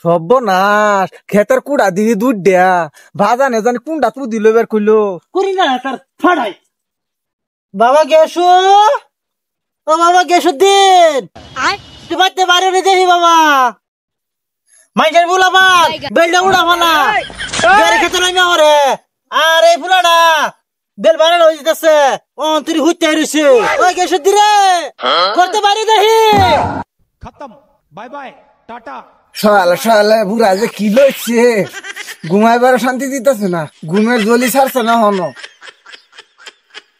সর্বনাশ ক্ষেতের কুড়া দিয়ে দুধ দেয়া ভাজা নে জানি কুন্ডা তু দিল বের কইলো করি না তার ফাড়াই বাবা গেছো ও বাবা গেসুদ্দিন তুই বাড়তে বাড়ি রে দেখি বাবা মাইন্ডের বুলা বাল বেলটা উড়া ফালা গাড়ি খেতে লই না ওরে আর এই ফুলাটা বেল বাড়ানো হয়ে যেতেছে তুই হুইতে রইছে ওই গেসুদ্দি রে করতে পারি দেখি खत्म बाय बाय टाटा শালা শালা বুড়া যে কি লইছে ঘুমাইবার শান্তি দিতেছে না ঘুমের জলি ছাড়ছে না হনো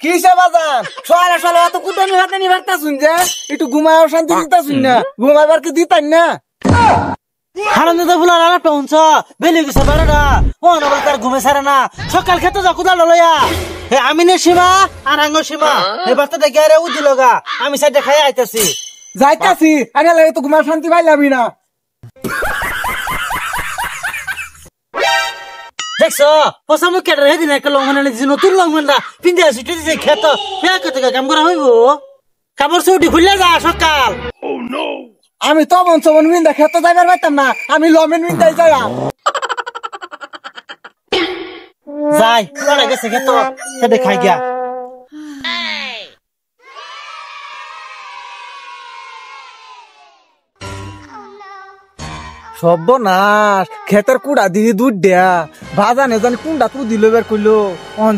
কিসে বাজান শালা শালা এত কুটানি হাতে নি বার্তা শুন যে একটু ঘুমাইবার শান্তি দিতেছুন না ঘুমাইবার কি দিতাই না হারান দাদা ফুলা লাটা উনছ বেলি গেছে বাড়াটা না তার ঘুমে সারে না সকাল খেতে যা কুদাল লইয়া হে আমিনের সীমা আর আঙ্গর সীমা হে বাচ্চা দেখে আরে উদি লগা আমি সাইডে খাই আইতাছি যাইতাছি আরে লাগে তো ঘুমার শান্তি পাইলামই না দেখছো পয়সা মুখ কেটে রেখে দিন একটা লঙ্ঘন এনে দিছি নতুন লঙ্ঘনটা পিন্ধে আসি তুই দিছে খেত কাম করা হইব কাপড় চৌটি খুললে যা সকাল আমি তো মন চমন মিন্দা খেতে যাইবার পাইতাম না আমি লমেন মিন্দাই যাই যাই পুরা গেছে খেত খেতে খাই গিয়া সর্বনাশ ক্ষেতের কুড়া দিয়ে দুধ দেয়া ভাজা নে জানি কুন্ডা তু দিল বের কইলো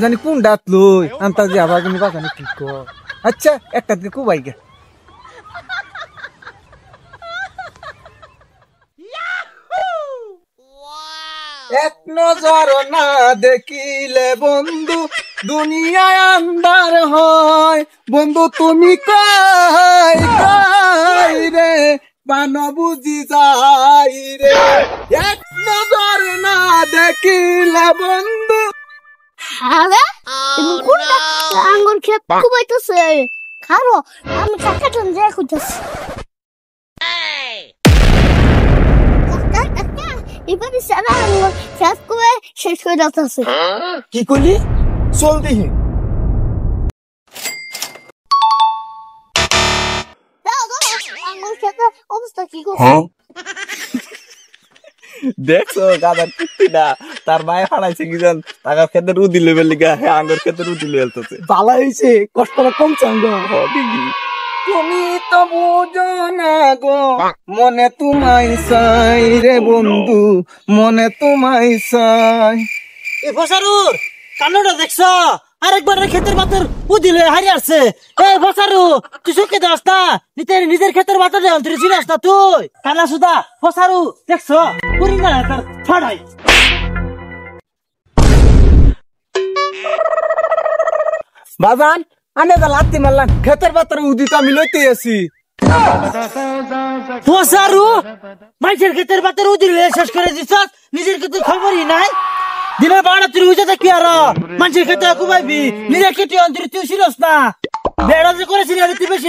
জানি কুন্ডাত লই আন্তা যে আবার জানি বাজানি কি কর আচ্ছা একটা দিন কুবাই গে এক নজর না দেখিলে বন্ধু দুনিয়ায় আন্ধার হয় বন্ধু তুমি কই কই রে পান বুঝি যাই রে এক নজর না দেখিলে বন্ধু আরে কোনটা আঙ্গুর খেত কুবাইতেছে খারো আমি কাকাটন যাই খুঁজতেছি এবারে সারা আঙ্গুর খেত কুবাই শেষ হয়ে যাচ্ছে কি কইলি চল দেখি আঙ্গুর খেতের অবস্থা কি করছে দেখছো গাদার কুত্তিটা তার মায়ে ফাড়াইছে কি জান টাকা খেতে রুদি লেভেল লিগা হে আঙ্গুর খেতে রুদি লেলতেছে ভালো হইছে কষ্টটা কম চাঙ্গ দিদি তুমি তো বুঝো না গো মনে তোমায় চাই রে বন্ধু মনে তোমায় চাই এ ফসারুর কান্নটা দেখছো আরেকবার ক্ষেতের মাথার উদিলে হারিয়ে আসছে এই ফসারু তুই সুখে দাস না নিজের ক্ষেতের মাথা দেন তুই চিনাস না তুই কানা সুদা ফসারু দেখছো করি না তার ফাড়াই বাজান আনে দা লাত্তি মারলাম ক্ষেতের পাতার উদিত আমি লইতে আছি ফসারু মাইছের ক্ষেতের মাথার উদিলে শেষ করে দিছ নিজের ক্ষেতের খবরই নাই দিনের বাড়া তুই উঠে থাকি আর মানুষের ক্ষেত্রে কুবাইবি নিজের ক্ষেত্রে অন্তরে তুই ছিলস না বেড়া যে করেছিলি আর তুই বেশি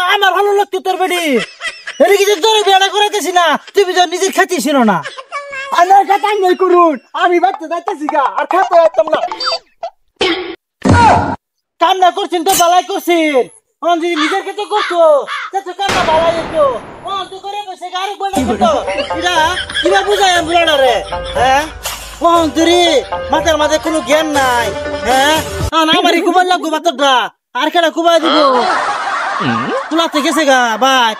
আমার ভালো লাগতো তোর বেড়ি এটা কিছু তোর বেড়া করাইতেছি না তুই নিজের খেতে ছিল না আমার কথা নই করুন আমি বাড়তে যাইতেছি গা আর খেতে যাইতাম না কান্না করছেন তো বালাই করছেন যদি নিজের ক্ষেত্রে করতো তো কান্না বালাই হতো তুই করে বসে আরেক বলে করতো এটা কিবা বুঝাই বুড়াটা রে হ্যাঁ তুই মাথার মাঝে কোনো জ্ঞান নাই হ্যাঁ আমারই কুমার লাগবো মাথাটা আর কেনা কুমার দিব তোলাতে গেছে গা ভাই